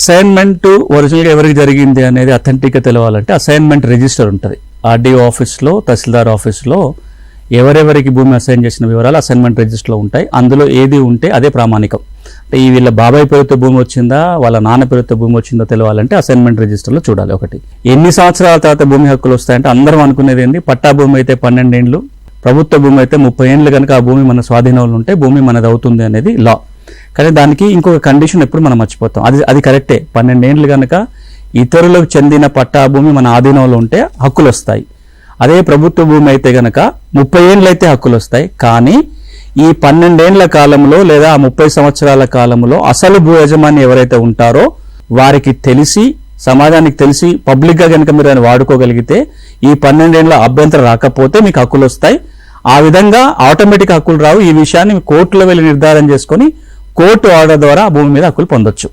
Assignment ఒరిజినల్గా ఎవరికి జరిగింది అనేది అథెంటిక్గా తెలవాలంటే అసైన్మెంట్ రిజిస్టర్ ఉంటుంది. ఆర్డీఓ ఆఫీస్లో, తహసీల్దార్ ఆఫీస్లో ఎవరెవరికి భూమి అసైన్ చేసిన వివరాలు అసైన్మెంట్ రిజిస్టర్లో ఉంటాయి. అందులో ఏది ఉంటే అదే ప్రామాణికం. అంటే ఈ వీళ్ళ బాబాయ్ పేరుతో భూమి వచ్చిందా, వాళ్ళ నాన్న పేరుతో భూమి వచ్చిందో తెలవాలంటే అసైన్మెంట్ రిజిస్టర్లో చూడాలి. ఒకటి, ఎన్ని సంవత్సరాల తర్వాత భూమి హక్కులు వస్తాయంటే అందరం అనుకునేది ఏంటి, పట్టా భూమి అయితే 12 ఏండ్లు, ప్రభుత్వ భూమి అయితే 30 ఏండ్లు కనుక ఆ భూమి మన స్వాధీనంలో ఉంటే భూమి మనది అవుతుంది అనేది లా. కానీ దానికి ఇంకొక కండిషన్ ఎప్పుడు మనం మర్చిపోతాం. అది కరెక్టే. 12 ఏండ్లు కనుక ఇతరులకు చెందిన పట్టా భూమి మన ఆధీనంలో ఉంటే హక్కులు వస్తాయి. అదే ప్రభుత్వ భూమి అయితే కనుక 30 ఏండ్లు అయితే హక్కులు వస్తాయి. కానీ ఈ 12 ఏండ్ల కాలంలో లేదా 30 సంవత్సరాల కాలంలో అసలు భూ యజమాని ఎవరైతే ఉంటారో వారికి తెలిసి, సమాజానికి తెలిసి, పబ్లిక్గా కనుక మీరు ఆయన వాడుకోగలిగితే ఈ 12 ఏండ్ల అభ్యంతరం రాకపోతే మీకు హక్కులు వస్తాయి. ఆ విధంగా ఆటోమేటిక్ హక్కులు రావు. ఈ విషయాన్ని కోర్టులో వెళ్ళి నిర్ధారణ చేసుకొని కోర్టు ఆర్డర్ ద్వారా ఆ భూమి మీద హక్కులు పొందొచ్చు.